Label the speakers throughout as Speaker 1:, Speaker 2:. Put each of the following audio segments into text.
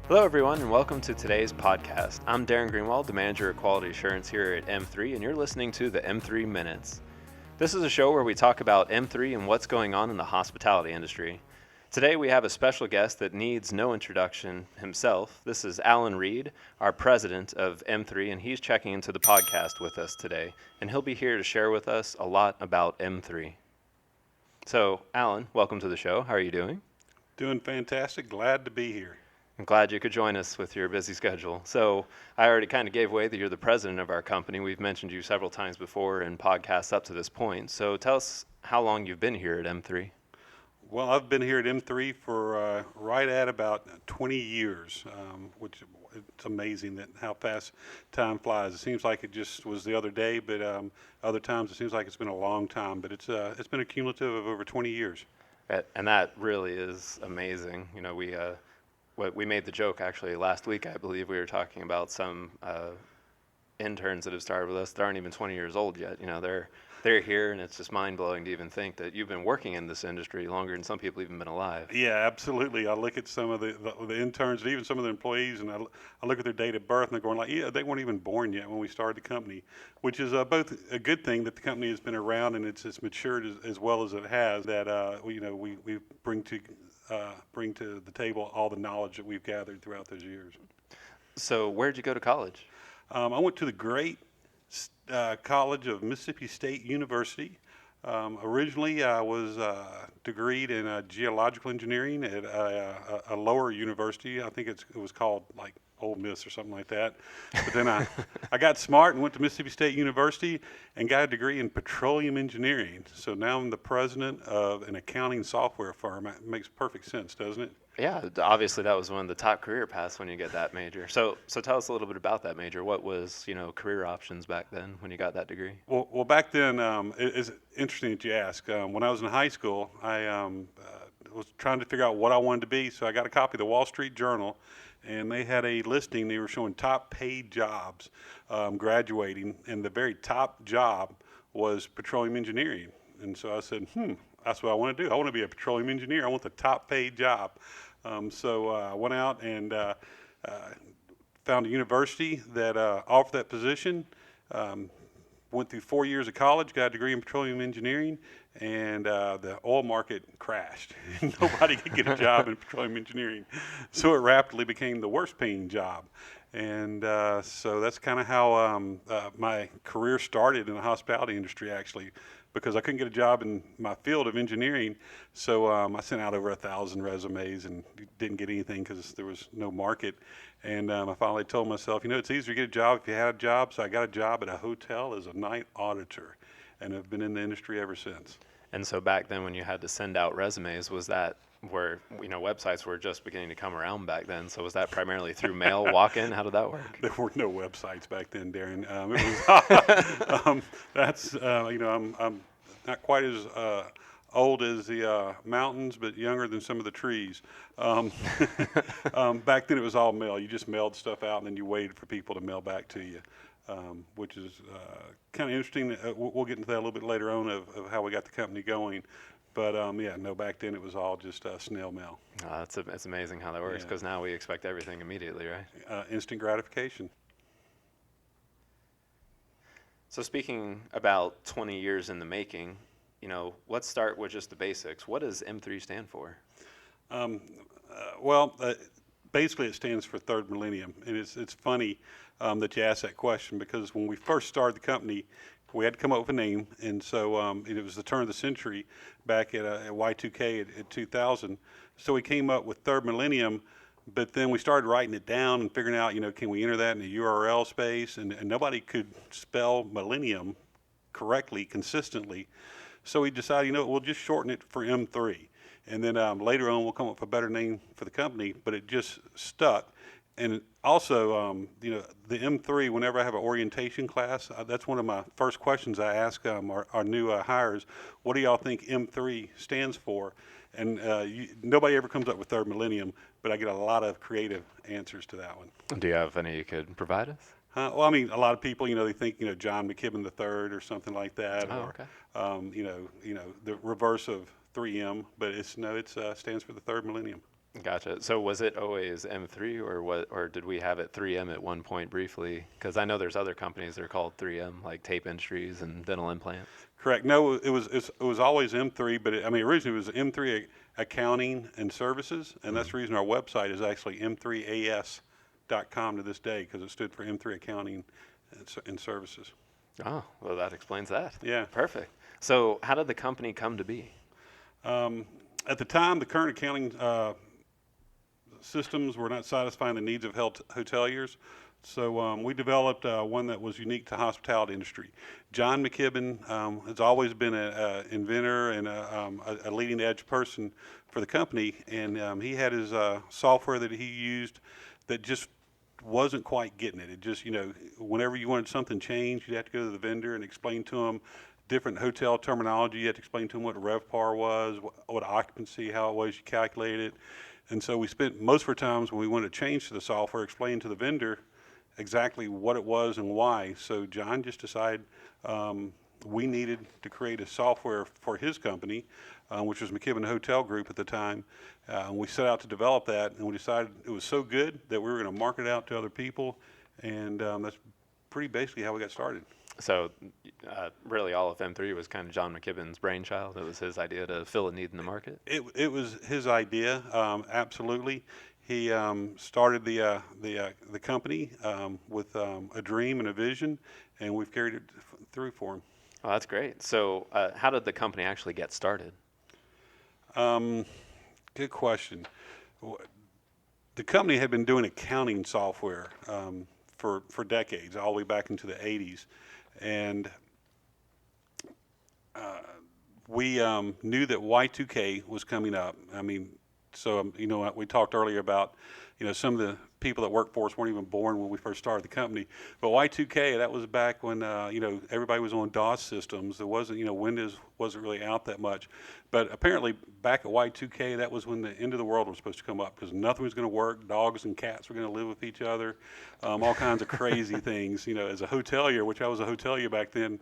Speaker 1: Hello, everyone, and welcome to today's podcast. I'm Darren Greenwald, the manager of quality assurance here at M3, and you're listening to the M3 Minutes. This is a show where we talk about M3 and what's going on in the hospitality industry. Today, we have a special guest that needs no introduction himself. This is Alan Reed, our president of M3, and he's checking into the podcast with us today, and he'll be here to share with us a lot about M3. So, Alan, welcome to the show. How are you doing?
Speaker 2: Doing fantastic. Glad to be here.
Speaker 1: I'm glad you could join us with your busy schedule. So I already kind of gave away that you're the president of our company. We've mentioned you several times before in podcasts up to this point. So tell us how long you've been here at M3.
Speaker 2: Well, I've been here at M3 for right at about 20 years, which it's amazing that how fast time flies. It seems like it just was the other day, but other times it seems like it's been a long time. But it's been a cumulative of over 20 years.
Speaker 1: And that really is amazing. You know, we made the joke actually last week. I believe we were talking about some interns that have started with us that aren't even 20 years old yet. You know, they're here, and it's just mind blowing to even think that you've been working in this industry longer than some people even been alive.
Speaker 2: Yeah, absolutely. I look at some of the interns, and even some of the employees, and I look at their date of birth, and they're going like, yeah, they weren't even born yet when we started the company, which is both a good thing that the company has been around and it's matured as well as it has. That we bring to the table all the knowledge that we've gathered throughout those years.
Speaker 1: So where'd you go to college?
Speaker 2: I went to the great College of Mississippi State University. Originally, I was degreed in geological engineering at a lower university. I think it was called like Ole Miss or something like that. But then I got smart and went to Mississippi State University and got a degree in petroleum engineering. So now I'm the president of an accounting software firm. It makes perfect sense, doesn't it?
Speaker 1: Yeah, obviously that was one of the top career paths when you get that major. So tell us a little bit about that major. What was, career options back then when you got that degree?
Speaker 2: Well, back then, it's interesting that you ask. When I was in high school, I was trying to figure out what I wanted to be, so I got a copy of the Wall Street Journal, and they had a listing. They were showing top paid jobs graduating, and the very top job was petroleum engineering. And so I said, that's what I want to do. I want to be a petroleum engineer. I want the top paid job. So I went out and found a university that offered that position. Went through 4 years of college, got a degree in petroleum engineering, and the oil market crashed. Nobody could get a job in petroleum engineering. So it rapidly became the worst paying job. And so that's kind of how my career started in the hospitality industry, actually, because I couldn't get a job in my field of engineering. So I sent out over 1,000 resumes and didn't get anything because there was no market. And I finally told myself, it's easier to get a job if you had a job. So I got a job at a hotel as a night auditor, and I've been in the industry ever since.
Speaker 1: And so back then when you had to send out resumes, was that where, websites were just beginning to come around back then? So was that primarily through mail walk-in? How did that work?
Speaker 2: There were no websites back then, Darren. It was, I'm not quite as old as the mountains, but younger than some of the trees. Back then it was all mail. You just mailed stuff out and then you waited for people to mail back to you, which is kind of interesting. We'll get into that a little bit later on of how we got the company going. But back then it was all just snail mail.
Speaker 1: It's amazing how that works, because now we expect everything immediately, right?
Speaker 2: Instant gratification.
Speaker 1: So speaking about 20 years in the making, let's start with just the basics. What does M3 stand for?
Speaker 2: Basically it stands for Third Millennium. And it's funny that you asked that question, because when we first started the company, we had to come up with a name, and so it was the turn of the century back at Y2K at 2000. So we came up with Third Millennium, but then we started writing it down and figuring out, can we enter that in a URL space? And nobody could spell millennium correctly, consistently. So we decided, we'll just shorten it for M3. And then later on, we'll come up with a better name for the company, but it just stuck. And also, the M3, whenever I have an orientation class, that's one of my first questions I ask our new hires. What do y'all think M3 stands for? And nobody ever comes up with Third Millennium, but I get a lot of creative answers to that one.
Speaker 1: Do you have any you could provide us?
Speaker 2: Well, I mean, a lot of people, they think, John McKibben III or something like that,
Speaker 1: Oh, okay.
Speaker 2: the reverse of 3M, but it stands for the Third Millennium.
Speaker 1: Gotcha. So was it always M3 or what, or did we have it 3M at one point briefly? Because I know there's other companies that are called 3M, like Tape Industries and Dental Implants.
Speaker 2: Correct. No, it was always M3, but I mean originally it was M3 Accounting and Services, and that's the reason our website is actually M3AS.com to this day, because it stood for M3 Accounting and Services.
Speaker 1: Oh, well, that explains that.
Speaker 2: Yeah.
Speaker 1: Perfect. So how did the company come to be?
Speaker 2: At the time, the current accounting systems were not satisfying the needs of hoteliers. So we developed one that was unique to the hospitality industry. John McKibben has always been an inventor and a leading edge person for the company, and he had his software that he used that just wasn't quite getting it. It just, whenever you wanted something changed, you'd have to go to the vendor and explain to them different hotel terminology. You had to explain to them what RevPAR was, what occupancy, how it was you calculated it. And so we spent most of our times when we wanted to change to the software explaining to the vendor exactly what it was and why. So John just decided we needed to create a software for his company, which was McKibben Hotel Group at the time. We set out to develop that, and we decided it was so good that we were going to market it out to other people, and that's pretty basically how we got started.
Speaker 1: So really all of M3 was kind of John McKibben's brainchild. It was his idea to fill a need in the market.
Speaker 2: It was his idea, absolutely. He started the company with a dream and a vision, and we've carried it through for him.
Speaker 1: Oh, that's great. So how did the company actually get started?
Speaker 2: Good question. The company had been doing accounting software for decades, all the way back into the 80s. And we knew that Y2K was coming up. I mean, so, we talked earlier about, some of the people that work for us weren't even born when we first started the company. But Y2K, that was back when, everybody was on DOS systems. There wasn't, Windows wasn't really out that much. But apparently back at Y2K, that was when the end of the world was supposed to come up, because nothing was going to work. Dogs and cats were going to live with each other, all kinds of crazy things. As a hotelier, which I was a hotelier back then,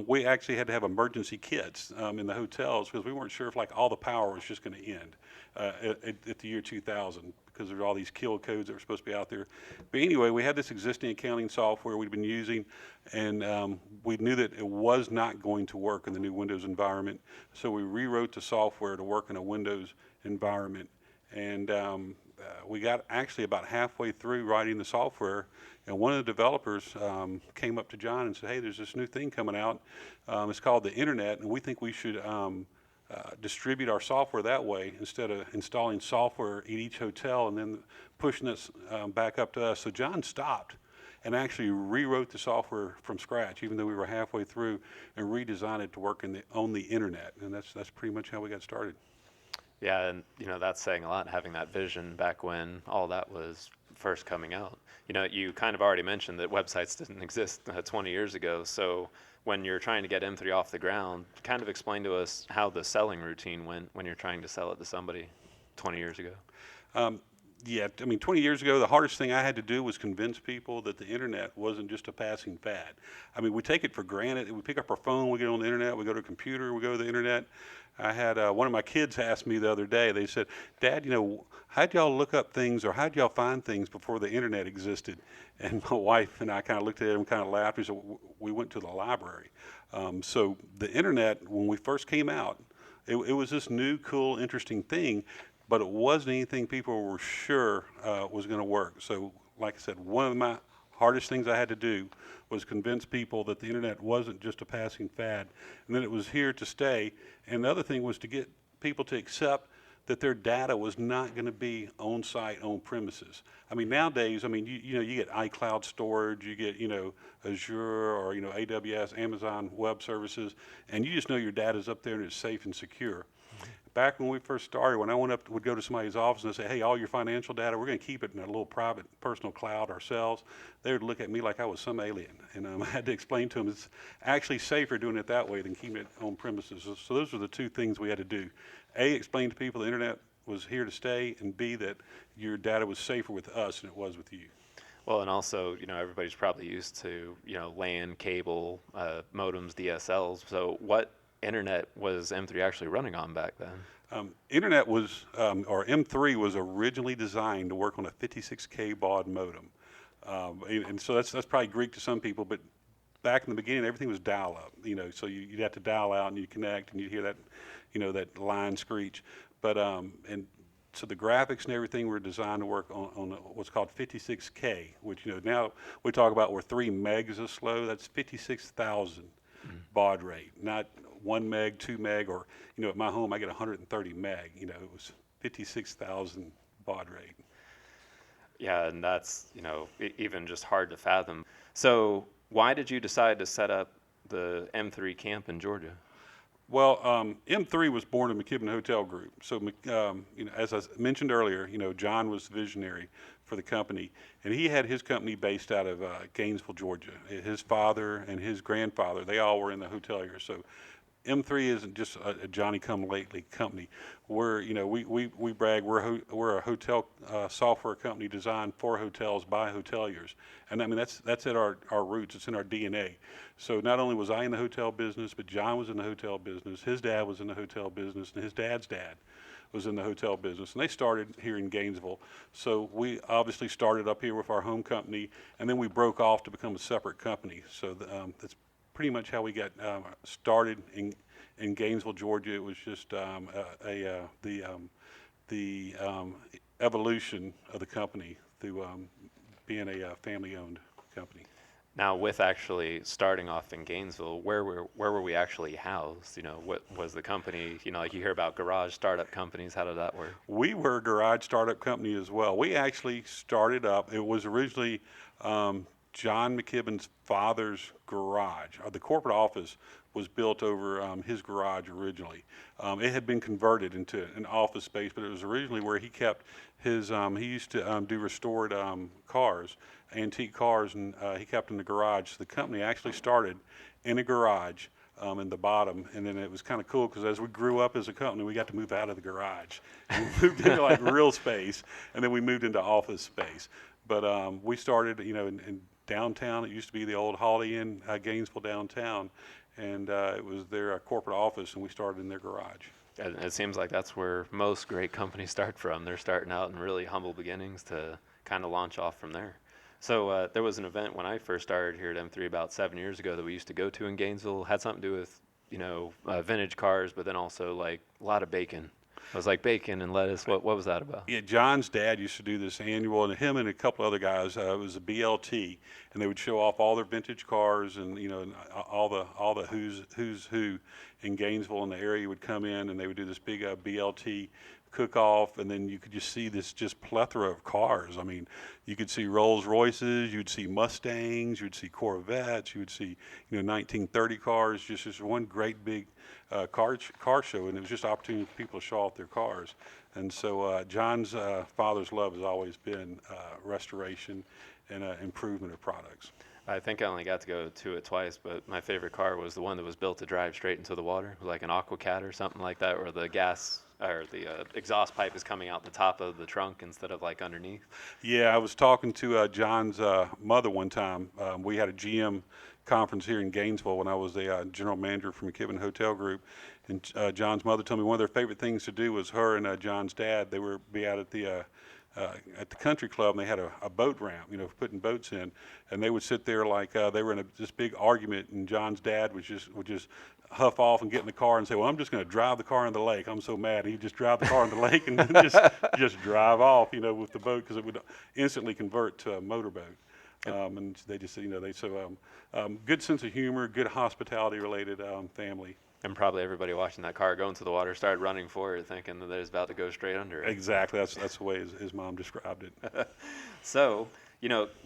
Speaker 2: we actually had to have emergency kits in the hotels, because we weren't sure if all the power was just going to end at the year 2000, because there were all these kill codes that were supposed to be out there. But anyway, we had this existing accounting software we'd been using, and we knew that it was not going to work in the new Windows environment. So we rewrote the software to work in a Windows environment. And we got actually about halfway through writing the software, and one of the developers came up to John and said, "Hey, there's this new thing coming out. It's called the Internet, and we think we should distribute our software that way instead of installing software at each hotel and then pushing this back up to us." So John stopped and actually rewrote the software from scratch, even though we were halfway through, and redesigned it to work on the internet. And that's pretty much how we got started.
Speaker 1: Yeah, and that's saying a lot, having that vision back when all that was first coming out. You kind of already mentioned that websites didn't exist 20 years ago. So when you're trying to get M3 off the ground, kind of explain to us how the selling routine went when you're trying to sell it to somebody 20 years ago.
Speaker 2: Yeah, 20 years ago, the hardest thing I had to do was convince people that the internet wasn't just a passing fad. We take it for granted. We pick up our phone, we get on the internet, we go to a computer, we go to the internet. I had one of my kids ask me the other day, they said, "Dad, how'd y'all look up things, or how'd y'all find things before the internet existed?" And my wife and I kind of looked at him and kind of laughed. We said, "We went to the library." So the internet, when we first came out, it was this new, cool, interesting thing, but it wasn't anything people were sure was going to work. So like I said, one of my hardest things I had to do was convince people that the internet wasn't just a passing fad, and that it was here to stay. And the other thing was to get people to accept that their data was not going to be on site, on premises. Nowadays, you get iCloud storage, you get, Azure or, AWS, Amazon Web Services, and you just know your data's up there and it's safe and secure. Back when we first started, when I would go to somebody's office and say, "Hey, all your financial data, we're going to keep it in a little private personal cloud ourselves," they would look at me like I was some alien. And I had to explain to them it's actually safer doing it that way than keeping it on premises. So those were the two things we had to do. A, explain to people the internet was here to stay, and B, that your data was safer with us than it was with you.
Speaker 1: Well, and also, everybody's probably used to, LAN, cable, modems, DSLs. So what internet was M3 actually running on back then?
Speaker 2: Internet was, or M3 was originally designed to work on a 56K baud modem. And so that's probably Greek to some people, but back in the beginning, everything was dial-up, so you'd have to dial out and you connect and you'd hear that, that line screech. But, and so the graphics and everything were designed to work on what's called 56K, which, now we talk about where 3 megs is slow. That's 56,000 baud rate, not 1 meg, 2 meg, or, at my home I get 130 meg. It was 56,000 baud rate.
Speaker 1: Yeah, and that's, even just hard to fathom. So why did you decide to set up the M3 camp in Georgia?
Speaker 2: Well, M3 was born in McKibben Hotel Group. So, as I mentioned earlier, John was the visionary for the company, and he had his company based out of Gainesville, Georgia. His father and his grandfather, they all were in the hoteliers. So M3 isn't just a Johnny-come-lately company. We're, we brag we're a hotel software company designed for hotels by hoteliers, and I mean that's at our roots. It's in our DNA. So not only was I in the hotel business, but John was in the hotel business. His dad was in the hotel business, and his dad's dad was in the hotel business, and they started here in Gainesville. So we obviously started up here with our home company, and then we broke off to become a separate company. So that's pretty much how we got started in Gainesville, Georgia. It was just the evolution of the company through being a family-owned company.
Speaker 1: Now, with actually starting off in Gainesville, where were we actually housed? What was the company? Like you hear about garage startup companies. How did that work?
Speaker 2: We were a garage startup company as well. We actually started up. It was originally John McKibben's father's garage. The corporate office was built over his garage originally. It had been converted into an office space, but it was originally where he kept his, he used to do restored cars, antique cars, and he kept in the garage. So the company actually started in a garage in the bottom, and then it was kind of cool because as we grew up as a company, we got to move out of the garage. And we moved into like real space, and then we moved into office space. But we started, in downtown. It used to be the old Holiday Inn, Gainesville downtown, and it was their corporate office, and we started in their garage.
Speaker 1: And it seems like that's where most great companies start from. They're starting out in really humble beginnings to kind of launch off from there. So there was an event when I first started here at M3 about 7 years ago that we used to go to in Gainesville. Had something to do with, vintage cars, but then also like a lot of bacon. It was like bacon and lettuce. What was that about?
Speaker 2: Yeah, John's dad used to do this annual, and him and a couple other guys. It was a BLT, and they would show off all their vintage cars, and and all the who's who in Gainesville and the area would come in, and they would do this big BLT cook-off, and then you could just see this just plethora of cars. I mean, you could see Rolls Royces, you'd see Mustangs, you'd see Corvettes, you would see 1930 cars. Just one great big car show, and it was just an opportunity for people to show off their cars. And so John's father's love has always been restoration and improvement of products.
Speaker 1: I think I only got to go to it twice, but my favorite car was the one that was built to drive straight into the water, like an AquaCat or something like that, where the gas or the exhaust pipe is coming out the top of the trunk instead of like underneath.
Speaker 2: Yeah, I was talking to John's mother one time. We had a GM conference here in Gainesville when I was the general manager for McKibben Hotel Group, and John's mother told me one of their favorite things to do was her and John's dad. They would be out at the country club, and they had a boat ramp, putting boats in, and they would sit there like they were in this big argument, and John's dad would just huff off and get in the car and say, "Well, I'm just going to drive the car in the lake. I'm so mad." And he'd just drive the car in the lake and then just drive off, with the boat, because it would instantly convert to a motorboat. And they just, good sense of humor, good hospitality-related family.
Speaker 1: And probably everybody watching that car go into the water started running for it, thinking that it was about to go straight under it.
Speaker 2: Exactly. That's the way his mom described it.
Speaker 1: So,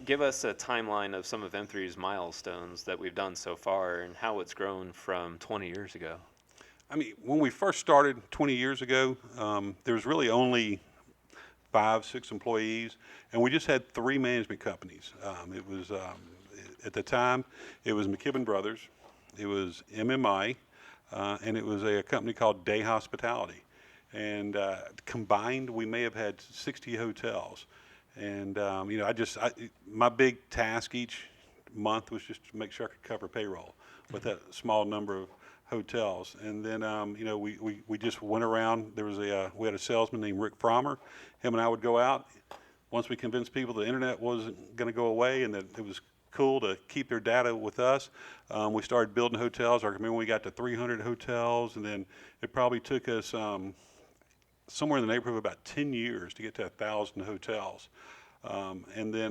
Speaker 1: give us a timeline of some of M3's milestones that we've done so far and how it's grown from 20 years ago.
Speaker 2: I mean, when we first started 20 years ago, there was really only 5-6 employees, and we just had 3 management companies. It was, at the time, it was McKibben Brothers, it was MMI, and it was a company called Day Hospitality. And combined, we may have had 60 hotels. And my big task each month was just to make sure I could cover payroll with that small number of hotels. And then, we just went around. We had a salesman named Rick Frommer. Him and I would go out. Once we convinced people the internet wasn't going to go away and that it was cool to keep their data with us, we started building hotels. I remember we got to 300 hotels, and then it probably took us somewhere in the neighborhood of about 10 years to get to 1,000 hotels. And then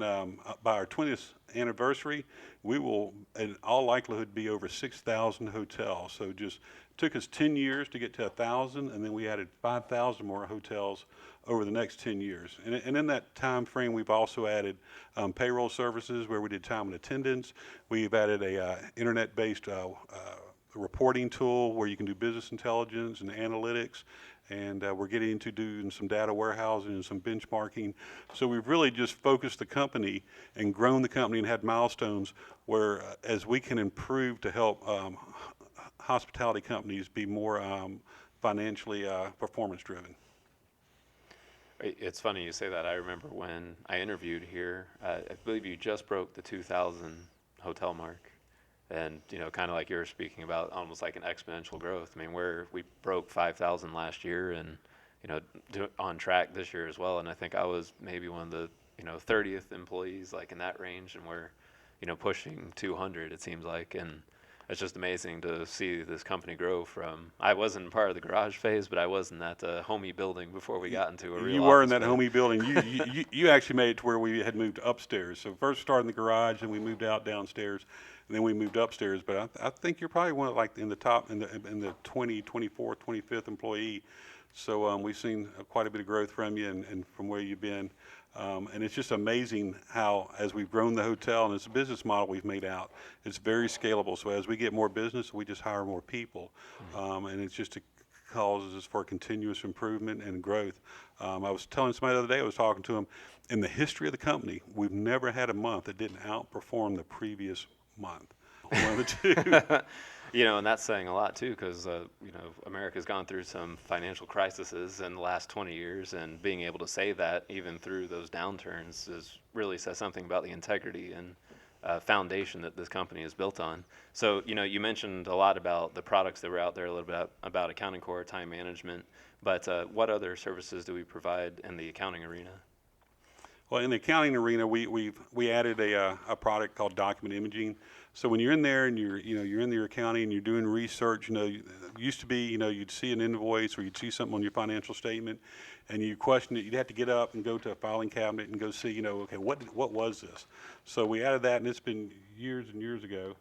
Speaker 2: by our 20th anniversary, we will, in all likelihood, be over 6,000 hotels. So just took us 10 years to get to 1,000, and then we added 5,000 more hotels over the next 10 years. And in that time frame, we've also added payroll services where we did time and attendance. We've added a internet-based reporting tool where you can do business intelligence and analytics. And we're getting into doing some data warehousing and some benchmarking. So we've really just focused the company and grown the company and had milestones where as we can improve to help hospitality companies be more financially performance driven.
Speaker 1: It's funny you say that. I remember when I interviewed here, I believe you just broke the 2,000 hotel mark. And, kind of like you were speaking about, almost like an exponential growth. I mean, we broke 5,000 last year and, on track this year as well. And I think I was maybe one of the, 30th employees, like in that range. And we're, pushing 200, it seems like. And it's just amazing to see this company grow from, I wasn't part of the garage phase, but I was in that homey building before we got into a real
Speaker 2: You were in
Speaker 1: office
Speaker 2: that homey building. You actually made it to where we had moved upstairs. So first started in the garage, and we moved out downstairs, and then we moved upstairs. But I think you're probably one of like in the top, in the 20, 24th, 25th employee. So we've seen quite a bit of growth from you and from where you've been. And it's just amazing how, as we've grown the hotel, and it's a business model we've made out, it's very scalable. So as we get more business, we just hire more people. And it's just causes us for continuous improvement and growth. I was telling somebody the other day, I was talking to them, in the history of the company, we've never had a month that didn't outperform the previous month. One of the two.
Speaker 1: And that's saying a lot too, because America's gone through some financial crises in the last 20 years, and being able to say that even through those downturns really says something about the integrity and foundation that this company is built on. So, you mentioned a lot about the products that were out there, a little bit about Accounting Core, time management, but what other services do we provide in the accounting arena?
Speaker 2: Well, in the accounting arena, we added a product called document imaging. So when you're in there and you're in your accounting and you're doing research, it used to be, you'd see an invoice or you'd see something on your financial statement and you question it. You'd have to get up and go to a filing cabinet and go see, okay, what was this? So we added that, and it's been years and years ago,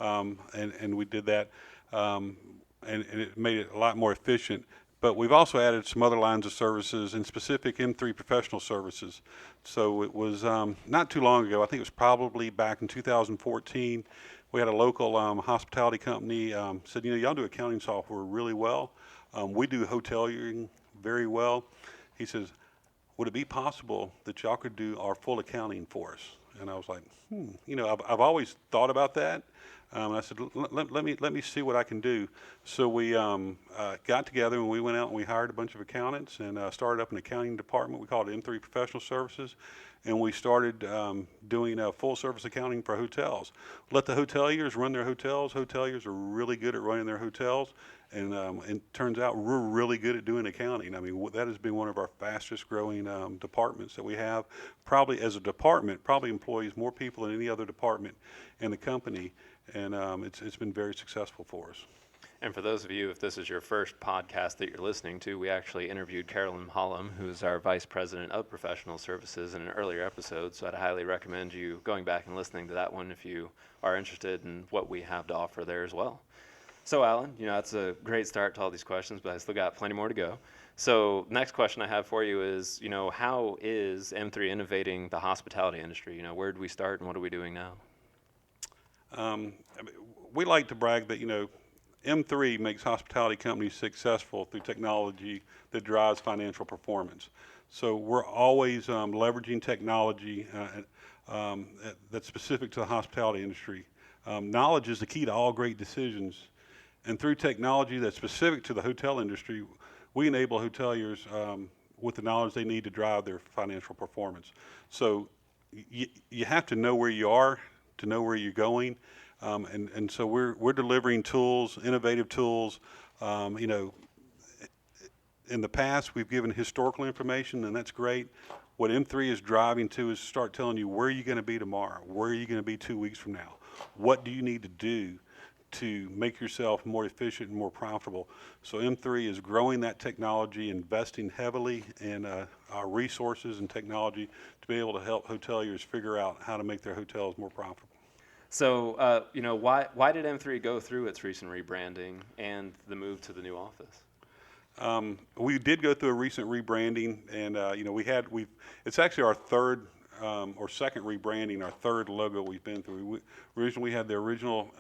Speaker 2: and we did that, and it made it a lot more efficient. But we've also added some other lines of services, and specific M3 professional services. So it was not too long ago, I think it was probably back in 2014, we had a local hospitality company said, y'all do accounting software really well. We do hoteliering very well. He says, would it be possible that y'all could do our full accounting for us? And I was like, I've always thought about that. And I said, let me see what I can do. So we got together and we went out and we hired a bunch of accountants and started up an accounting department. We called it M3 Professional Services. And we started doing full service accounting for hotels. Let the hoteliers run their hotels. Hoteliers are really good at running their hotels. And it turns out we're really good at doing accounting. I mean, that has been one of our fastest growing departments that we have. Probably as a department, probably employs more people than any other department in the company. And it's been very successful for us.
Speaker 1: And for those of you, if this is your first podcast that you're listening to, we actually interviewed Carolyn Hollum, who's our Vice President of Professional Services, in an earlier episode. So I'd highly recommend you going back and listening to that one if you are interested in what we have to offer there as well. So Alan, that's a great start to all these questions, but I still got plenty more to go. So next question I have for you is, how is M3 innovating the hospitality industry? Where did we start and what are we doing now?
Speaker 2: We like to brag that, M3 makes hospitality companies successful through technology that drives financial performance. So we're always leveraging technology that's specific to the hospitality industry. Knowledge is the key to all great decisions. And through technology that's specific to the hotel industry, we enable hoteliers with the knowledge they need to drive their financial performance. So you have to know where you are to know where you're going. And so we're delivering tools, innovative tools. You know, in the past, we've given historical information, and that's great. What M3 is driving to is start telling you where are you going to be tomorrow, where are you going to be 2 weeks from now, what do you need to do to make yourself more efficient and more profitable. So M3 is growing that technology, investing heavily in our resources and technology to be able to help hoteliers figure out how to make their hotels more profitable.
Speaker 1: So, you know, why did M3 go through its recent rebranding and the move to the new office?
Speaker 2: We did go through a recent rebranding, and you know, it's actually our third or second rebranding, our third logo we've been through. Originally, we had the original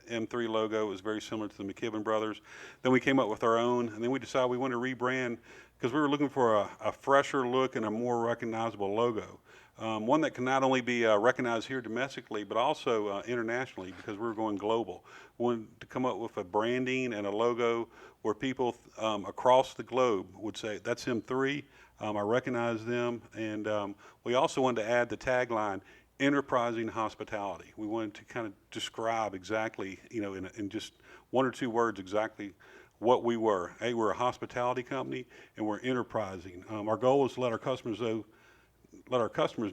Speaker 2: M3 logo. It was very similar to the McKibben Brothers. Then we came up with our own, and then we decided we wanted to rebrand because we were looking for a fresher look and a more recognizable logo. One that can not only be recognized here domestically, but also internationally, because we were going global. We wanted to come up with a branding and a logo where people across the globe would say, that's M3, I recognize them. And we also wanted to add the tagline, enterprising hospitality. We wanted to kind of describe exactly, you know, in just one or two words exactly what we were. Hey, we're a hospitality company and we're enterprising. Our goal is to let our customers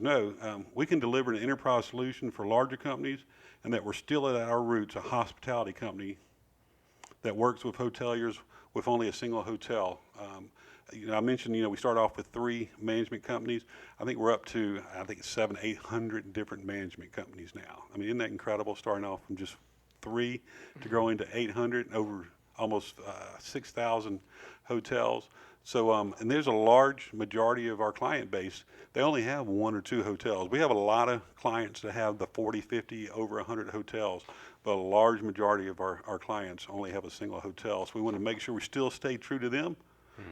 Speaker 2: know we can deliver an enterprise solution for larger companies, and that we're still at our roots a hospitality company that works with hoteliers with only a single hotel. You know, I mentioned, you know, we start off with 3 management companies. I think we're up to, I think it's 700, 800 different management companies now. I mean, isn't that incredible? Starting off from just 3 to growing to 800, over almost 6,000 hotels. So, and there's a large majority of our client base, they only have 1 or 2 hotels. We have a lot of clients that have the 40, 50, over 100 hotels, but a large majority of our clients only have a single hotel. So we want to make sure we still stay true to them,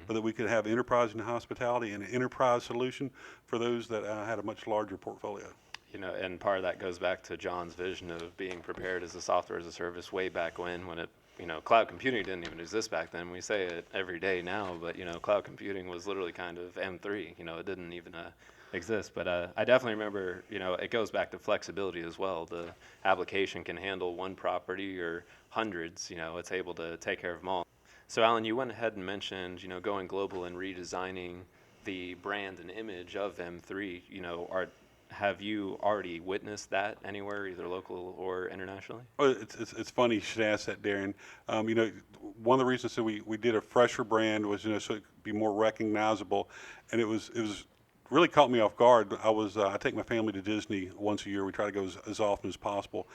Speaker 2: but that we could have enterprise and hospitality and an enterprise solution for those that had a much larger portfolio.
Speaker 1: You know, and part of that goes back to John's vision of being prepared as a software as a service way back when it, you know, cloud computing didn't even exist back then. We say it every day now, but, you know, cloud computing was literally kind of M3. You know, it didn't even exist. But I definitely remember, you know, it goes back to flexibility as well. The application can handle one property or hundreds. You know, it's able to take care of them all. So, Alan, you went ahead and mentioned, you know, going global and redesigning the brand and image of M3. You know, have you already witnessed that anywhere, either local or internationally?
Speaker 2: Oh, it's funny you should ask that, Darren. You know, one of the reasons that we did a fresher brand was, you know, so it could be more recognizable, and it was really caught me off guard. I take my family to Disney once a year. We try to go as often as possible.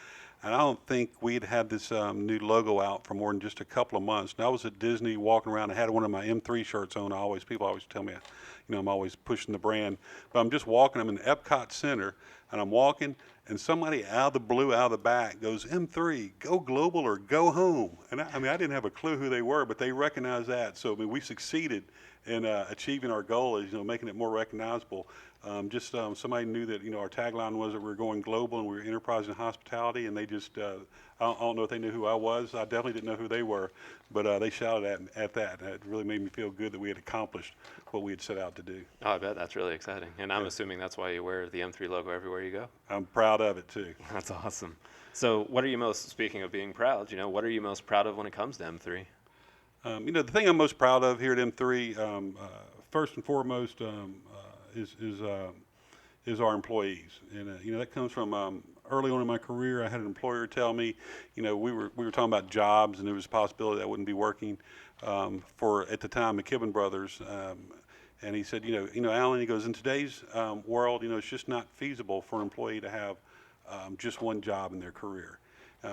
Speaker 2: And I don't think we'd had this new logo out for more than just a couple of months. And I was at Disney walking around. I had one of my M3 shirts on. People always tell me, you know, I'm always pushing the brand. But I'm just walking. I'm in Epcot Center, and I'm walking, and somebody out of the blue, out of the back, goes, M3, go global or go home. And I mean, I didn't have a clue who they were, but they recognized that. So I mean, we succeeded in achieving our goal, is, you know, making it more recognizable. Somebody knew that, you know, our tagline was that we were going global and we were enterprise and hospitality, and they just, I don't know if they knew who I was. I definitely didn't know who they were, but they shouted at that, and it really made me feel good that we had accomplished what we had set out to do.
Speaker 1: Oh, I bet that's really exciting. And I'm assuming that's why you wear the M3 logo everywhere you go.
Speaker 2: I'm proud of it too.
Speaker 1: That's awesome. So what are you speaking of being proud, you know, what are you most proud of when it comes to M3?
Speaker 2: You know, the thing I'm most proud of here at M3, first and foremost, is our employees, and you know, that comes from early on in my career. I had an employer tell me, you know, we were talking about jobs, and there was a possibility that I wouldn't be working for, at the time, McKibben Brothers, and he said, you know, Alan, he goes, in today's world, you know, it's just not feasible for an employee to have just one job in their career.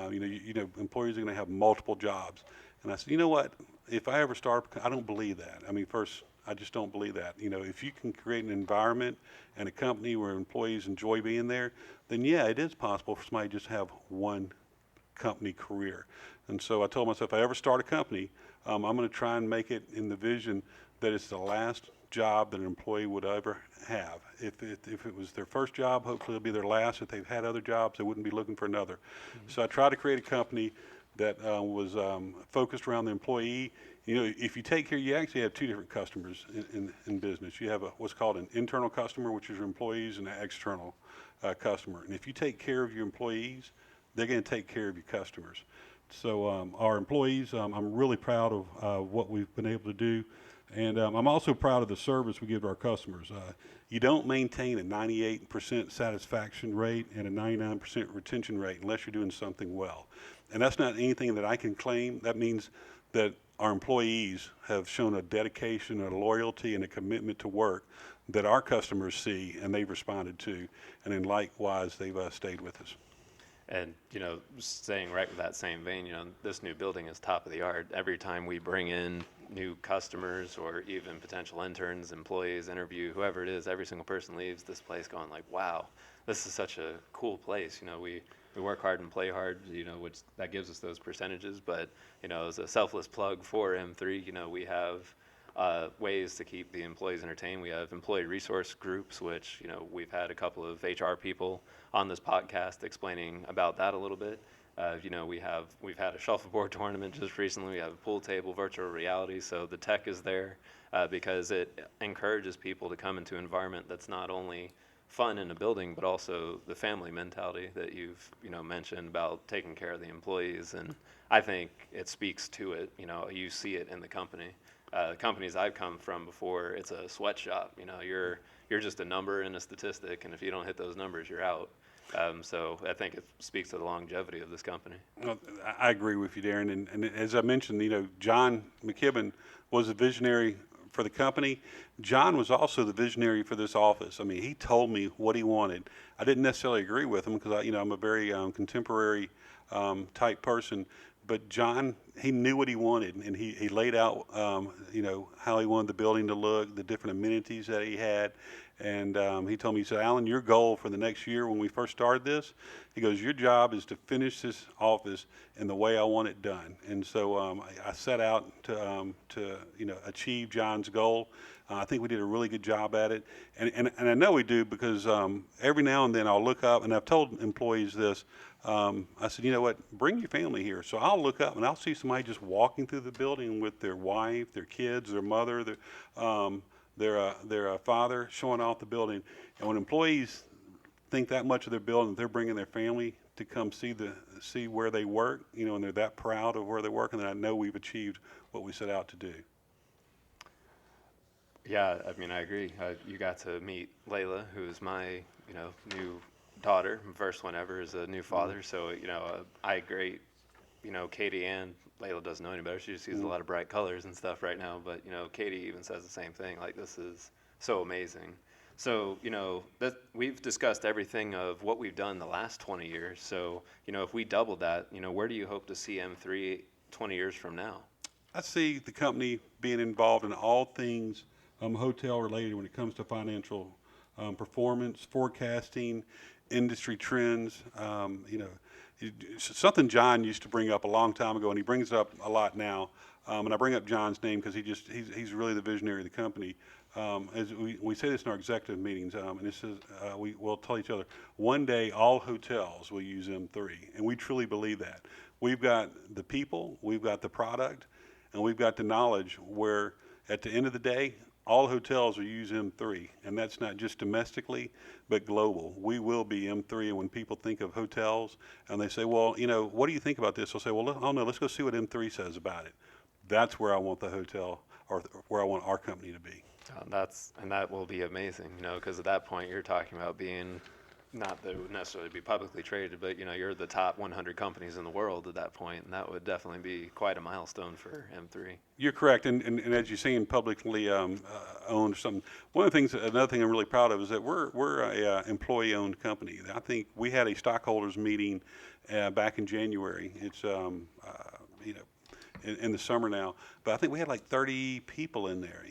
Speaker 2: You know, employees are going to have multiple jobs, and I said, you know what? If I ever start, I don't believe that. I mean, first, I just don't believe that. You know, if you can create an environment and a company where employees enjoy being there, then yeah, it is possible for somebody to just have one company career. And so I told myself, if I ever start a company, I'm going to try and make it in the vision that it's the last job that an employee would ever have. If it was their first job, hopefully it'll be their last. If they've had other jobs, they wouldn't be looking for another. Mm-hmm. So I tried to create a company that was focused around the employee. You know, if you take care, you actually have 2 different customers in business. You have what's called an internal customer, which is your employees, and an external customer. And if you take care of your employees, they're going to take care of your customers. So our employees, I'm really proud of what we've been able to do. And I'm also proud of the service we give to our customers. You don't maintain a 98% satisfaction rate and a 99% retention rate unless you're doing something well. And that's not anything that I can claim. That means that our employees have shown a dedication, a loyalty, and a commitment to work that our customers see and they've responded to. And then likewise, they've stayed with us.
Speaker 1: And, staying right with that same vein, this new building is top of the art. Every time we bring in new customers or even potential interns, employees, interview, whoever it is, every single person leaves this place going like, wow, this is such a cool place. We work hard and play hard, which that gives us those percentages. But, as a selfless plug for M3, we have ways to keep the employees entertained. We have employee resource groups, which, we've had a couple of HR people on this podcast explaining about that a little bit. We've had a shuffleboard tournament just recently. We have a pool table, virtual reality. So the tech is there because it encourages people to come into an environment that's not only fun in a building, but also the family mentality that you've mentioned about taking care of the employees. And I think it speaks to it. You see it in the company. Companies I've come from before, it's a sweatshop. You're just a number and a statistic, and if you don't hit those numbers, you're out. So I think it speaks to the longevity of this company.
Speaker 2: Well, I agree with you, Darren. And as I mentioned, John McKibben was a visionary for the company. John was also the visionary for this office. I mean, he told me what he wanted. I didn't necessarily agree with him because I'm a very contemporary type person. But John, he knew what he wanted, and he laid out, how he wanted the building to look, the different amenities that he had. And he told me, he said, Alan, your goal for the next year when we first started this, he goes, your job is to finish this office in the way I want it done. And so I set out to achieve John's goal. I think we did a really good job at it. And I know we do because every now and then I'll look up, and I've told employees this, I said, you know what, bring your family here. So I'll look up and I'll see somebody just walking through the building with their wife, their kids, their mother, their father showing off the building. And when employees think that much of their building, they're bringing their family to come see where they work, and they're that proud of where they work, and then I know we've achieved what we set out to do.
Speaker 1: Yeah, I mean, I agree. You got to meet Layla, who is my, new daughter, first one ever as a new father. So, I agree. Katie and Layla doesn't know any better. She just sees a lot of bright colors and stuff right now. But, Katie even says the same thing. Like, this is so amazing. So, that we've discussed everything of what we've done the last 20 years. So, if we double that, where do you hope to see M3 20 years from now?
Speaker 2: I see the company being involved in all things hotel related when it comes to financial performance, forecasting, industry trends. Something John used to bring up a long time ago, and he brings it up a lot now. And I bring up John's name because he's really the visionary of the company. As we say this in our executive meetings, and this is we'll tell each other, one day all hotels will use M3, and we truly believe that. We've got the people, we've got the product, and we've got the knowledge where at the end of the day, all hotels will use M3, and that's not just domestically, but global. We will be M3, and when people think of hotels and they say, well, what do you think about this? I'll say, well, oh no, let's go see what M3 says about it. That's where I want the hotel, or where I want our company to be.
Speaker 1: That will be amazing, because at that point you're talking about being, not that it would necessarily be publicly traded, but you're the top 100 companies in the world at that point, and that would definitely be quite a milestone for M3.
Speaker 2: You're correct, and as you're saying, publicly owned or something. Another thing I'm really proud of is that we're a employee-owned company. I think we had a stockholders meeting back in January. It's in the summer now, but I think we had like 30 people in there.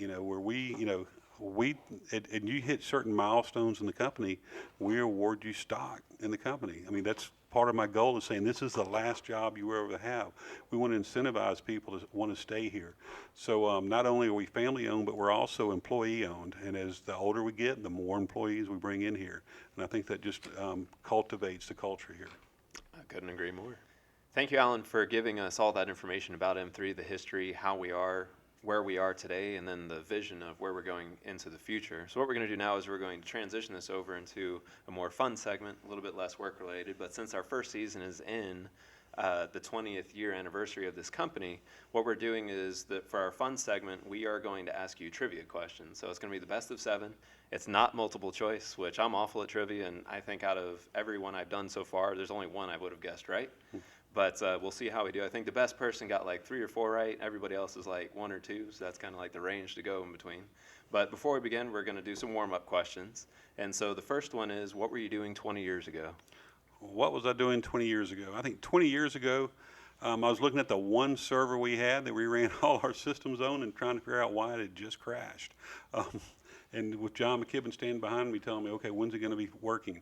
Speaker 2: Where and you hit certain milestones in the company, we award you stock in the company. I mean, that's part of my goal is saying this is the last job you ever have. We want to incentivize people to want to stay here. So not only are we family owned, but we're also employee owned. And as the older we get, the more employees we bring in here. And I think that just cultivates the culture here.
Speaker 1: I couldn't agree more. Thank you, Alan, for giving us all that information about M3, the history, how we are where we are today and then the vision of where we're going into the future. So what we're going to do now is we're going to transition this over into a more fun segment, a little bit less work related. But since our first season is in the 20th year anniversary of this company, what we're doing is that for our fun segment, we are going to ask you trivia questions. So it's going to be the best of 7. It's not multiple choice, which I'm awful at trivia, and I think out of every one I've done so far, there's only one I would have guessed right. But we'll see how we do. I think the best person got like 3 or 4 right. Everybody else is like 1 or 2, so that's kind of like the range to go in between. But before we begin, we're going to do some warm-up questions. And so the first one is, what were you doing 20 years ago?
Speaker 2: What was I doing 20 years ago? I think 20 years ago, I was looking at the one server we had that we ran all our systems on and trying to figure out why it had just crashed. And with John McKibben standing behind me telling me, okay, when's it going to be working?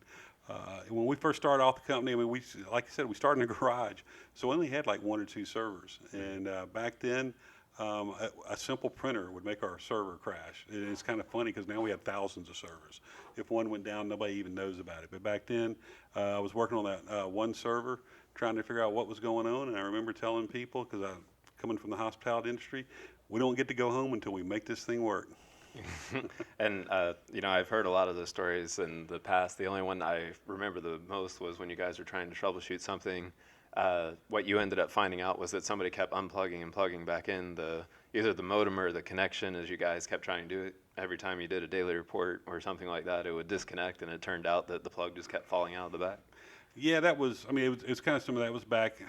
Speaker 2: When we first started off the company, I mean, like I said, we started in a garage, so we only had like 1 or 2 servers. And back then, a simple printer would make our server crash. And it's kind of funny because now we have thousands of servers. If one went down, nobody even knows about it. But back then, I was working on that one server, trying to figure out what was going on. And I remember telling people, because I'm coming from the hospitality industry, we don't get to go home until we make this thing work.
Speaker 1: And, I've heard a lot of those stories in the past. The only one I remember the most was when you guys were trying to troubleshoot something. What you ended up finding out was that somebody kept unplugging and plugging back in either the modem or the connection as you guys kept trying to do it. Every time you did a daily report or something like that, it would disconnect, and it turned out that the plug just kept falling out of the back.
Speaker 2: Yeah, that was, it's kind of some of that was back,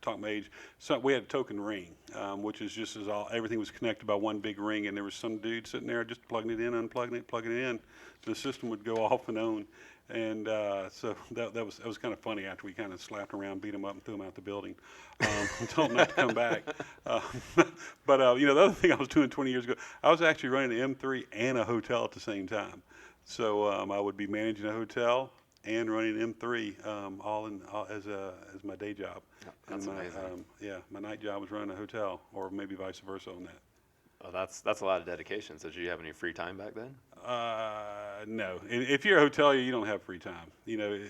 Speaker 2: talk my age. So we had a token ring, which is just everything was connected by one big ring, and there was some dude sitting there just plugging it in, unplugging it, plugging it in. The system would go off and on, and so that was kind of funny after we kind of slapped around, beat him up, and threw him out the building, told him not to come back. But the other thing I was doing 20 years ago, I was actually running an M3 and a hotel at the same time. So I would be managing a hotel and running M3 all as my day job.
Speaker 1: That's amazing.
Speaker 2: My night job was running a hotel, or maybe vice versa on that.
Speaker 1: Oh, that's a lot of dedication. So did you have any free time back then?
Speaker 2: No. If you're a hotelier, you don't have free time.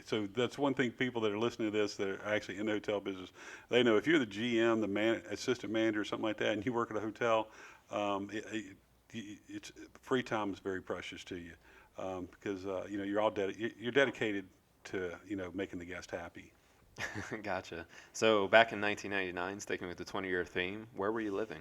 Speaker 2: So that's one thing people that are listening to this that are actually in the hotel business, they know if you're the GM, the assistant manager, or something like that, and you work at a hotel, it's free time is very precious to you. Because you're dedicated to making the guest happy.
Speaker 1: Gotcha. So back in 1999, sticking with the 20-year theme, where were you living?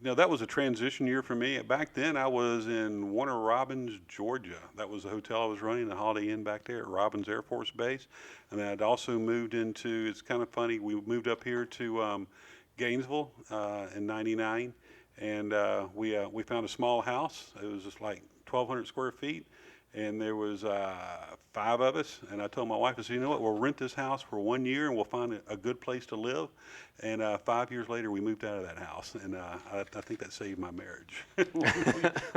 Speaker 2: That was a transition year for me. Back then, I was in Warner Robins, Georgia. That was the hotel I was running, the Holiday Inn back there at Robins Air Force Base. And then I'd also moved into, it's kind of funny, we moved up here to Gainesville in '99, and we found a small house. It was just like 1,200 square feet, and there was 5 of us. And I told my wife, I said, you know what, we'll rent this house for 1 year, and we'll find a good place to live. And 5 years later, we moved out of that house, and I think that saved my marriage.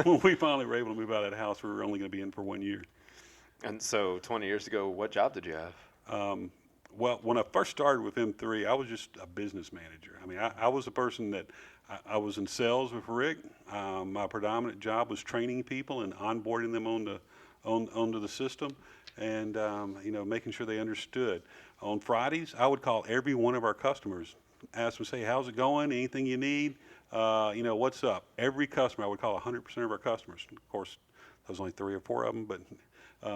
Speaker 2: When we finally were able to move out of that house, we were only going to be in for 1 year.
Speaker 1: And so 20 years ago, what job did you have?
Speaker 2: Well, when I first started with M3, I was just a business manager. I was a person that I was in sales with Rick. My predominant job was training people and onboarding them onto the system, and making sure they understood. On Fridays, I would call every one of our customers, ask them, say, how's it going? Anything you need? What's up? Every customer, I would call 100% of our customers. Of course, there was only 3 or 4 of them, but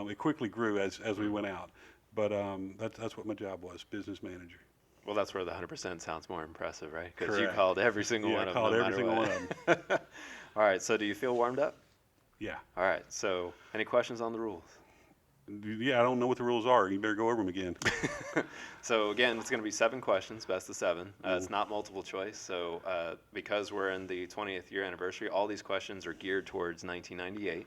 Speaker 2: it quickly grew as we went out. But that's what my job was, business manager.
Speaker 1: Well, that's where the 100% sounds more impressive, right? Because you called every single one of them.
Speaker 2: Yeah, I called every single one of them.
Speaker 1: All right, so do you feel warmed up?
Speaker 2: Yeah.
Speaker 1: All right, so any questions on the rules?
Speaker 2: Yeah, I don't know what the rules are. You better go over them again.
Speaker 1: So again, it's going to be 7 questions, best of 7. It's not multiple choice. So because we're in the 20th year anniversary, all these questions are geared towards 1998.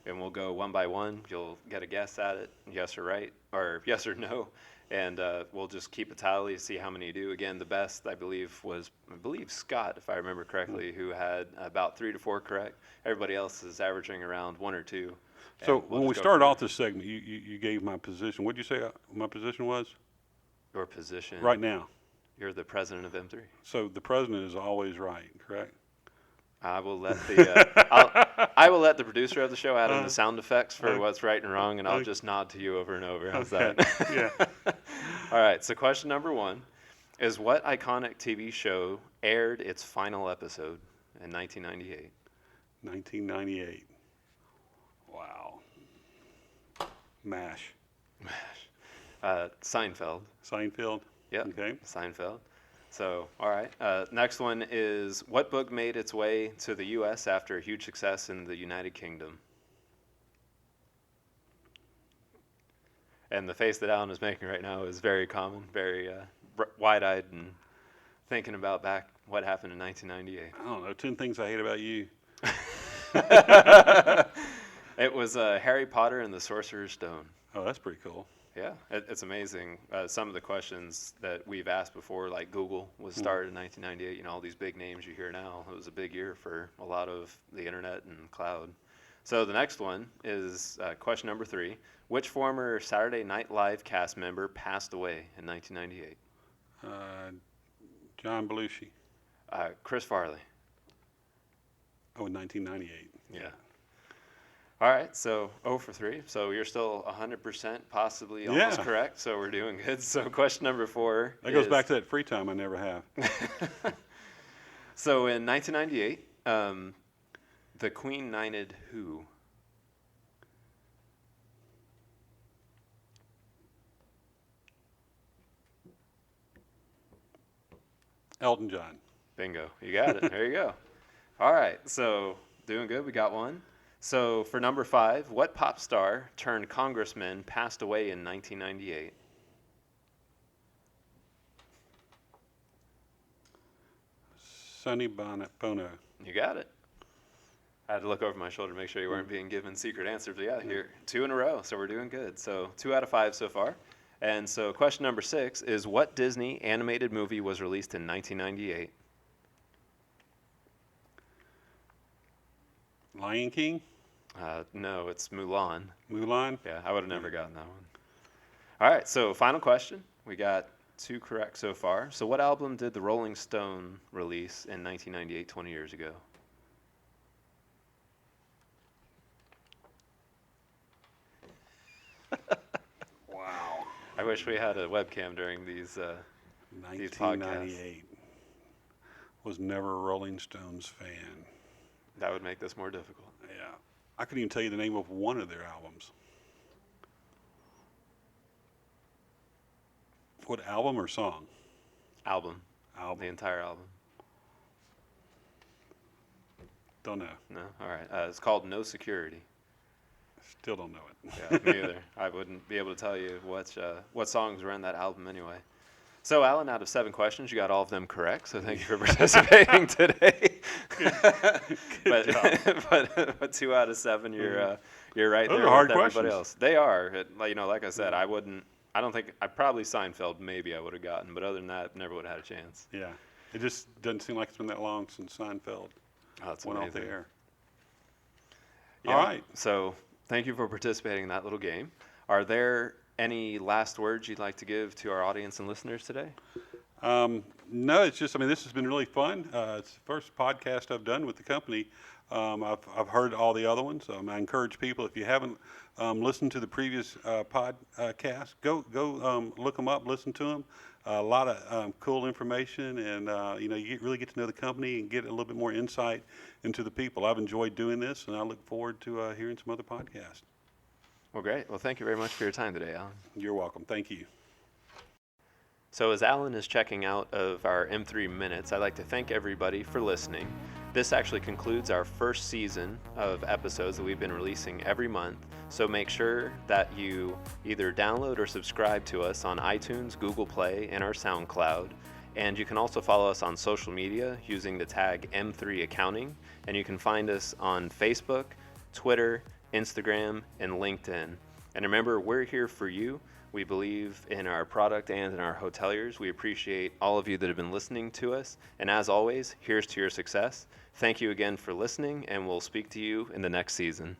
Speaker 1: And we'll go one by one. You'll get a guess at it, yes or right, or yes or no. And we'll just keep a tally to see how many you do. Again, the best, I believe, was Scott, if I remember correctly, who had about 3 to 4 correct. Everybody else is averaging around 1 or 2.
Speaker 2: So when we started off this segment, you gave my position. What did you say my position was?
Speaker 1: Your position?
Speaker 2: Right now.
Speaker 1: You're the president of M3.
Speaker 2: So the president is always right, correct?
Speaker 1: I will let the I will let the producer of the show add in the sound effects for what's right and wrong, and I'll just nod to you over and over. How's that?
Speaker 2: Yeah.
Speaker 1: All right. So question number 1: is what iconic TV show aired its final episode in 1998?
Speaker 2: 1998. Wow. MASH.
Speaker 1: Seinfeld.
Speaker 2: Seinfeld.
Speaker 1: Yep.
Speaker 2: Okay.
Speaker 1: Seinfeld. So, all right. Next one is what book made its way to the U.S. after a huge success in the United Kingdom? And the face that Alan is making right now is very common, very wide-eyed and thinking about back what happened in 1998.
Speaker 2: I don't know. 10 things I hate about you.
Speaker 1: It was Harry Potter and the Sorcerer's Stone.
Speaker 2: Oh, that's pretty cool.
Speaker 1: Yeah, it's amazing. Some of the questions that we've asked before, like Google was started in 1998. You know, all these big names you hear now. It was a big year for a lot of the internet and cloud. So the next one is question number 3. Which former Saturday Night Live cast member passed away in 1998?
Speaker 2: John Belushi.
Speaker 1: Chris Farley.
Speaker 2: Oh, in 1998.
Speaker 1: Yeah. All right, so 0 for 3. So you're still 100%, possibly almost correct. So we're doing good. So question number 4.
Speaker 2: That goes back to that free time I never have.
Speaker 1: So in 1998, the Queen knighted who?
Speaker 2: Elton John.
Speaker 1: Bingo. You got it. There you go. All right, so doing good. We got one. So for number 5, what pop star turned congressman passed away in 1998?
Speaker 2: Sonny Bono.
Speaker 1: You got it. I had to look over my shoulder to make sure you weren't being given secret answers. But yeah, you're 2 in a row, so we're doing good. So 2 out of 5 so far. And so question number 6 is what Disney animated movie was released in 1998?
Speaker 2: Lion King?
Speaker 1: No, it's Mulan.
Speaker 2: Mulan?
Speaker 1: Yeah, I would have never gotten that one. All right, so final question. We got 2 correct so far. So what album did the Rolling Stone release in 1998, 20 years ago?
Speaker 2: Wow.
Speaker 1: I wish we had a webcam during these podcasts.
Speaker 2: 1998. Was never a Rolling Stones fan.
Speaker 1: That would make this more difficult.
Speaker 2: Yeah. I couldn't even tell you the name of one of their albums. What album or song?
Speaker 1: Album. The
Speaker 2: Album.
Speaker 1: entire album.
Speaker 2: Don't know.
Speaker 1: No? All right. It's called No Security.
Speaker 2: Still don't know it.
Speaker 1: Yeah, me either. I wouldn't be able to tell you what songs were in that album anyway. So, Alan, out of 7 questions, you got all of them correct. So, thank you for participating today. But 2 out of 7, you're right
Speaker 2: Those
Speaker 1: there
Speaker 2: are hard
Speaker 1: with everybody
Speaker 2: questions.
Speaker 1: else. They are. Like I said, I don't think I probably Seinfeld maybe I would have gotten, but other than that, never would have had a chance.
Speaker 2: Yeah. It just doesn't seem like it's been that long since Seinfeld
Speaker 1: Oh, that's
Speaker 2: went off
Speaker 1: amazing.
Speaker 2: the air.
Speaker 1: Yeah.
Speaker 2: All right.
Speaker 1: So, thank you for participating in that little game. Are there any last words you'd like to give to our audience and listeners today?
Speaker 2: No, it's just, this has been really fun. It's the first podcast I've done with the company. I've heard all the other ones. I encourage people, if you haven't listened to the previous podcast, go look them up, listen to them. A lot of cool information, and you really get to know the company and get a little bit more insight into the people. I've enjoyed doing this, and I look forward to hearing some other podcasts.
Speaker 1: Well, great. Well, thank you very much for your time today, Alan.
Speaker 2: You're welcome. Thank you.
Speaker 1: So as Alan is checking out of our M3 Minutes, I'd like to thank everybody for listening. This actually concludes our first season of episodes that we've been releasing every month. So make sure that you either download or subscribe to us on iTunes, Google Play, and our SoundCloud. And you can also follow us on social media using the tag M3 Accounting. And you can find us on Facebook, Twitter, Instagram, and LinkedIn. And remember, we're here for you. We believe in our product and in our hoteliers. We appreciate all of you that have been listening to us. And as always, here's to your success. Thank you again for listening, and we'll speak to you in the next season.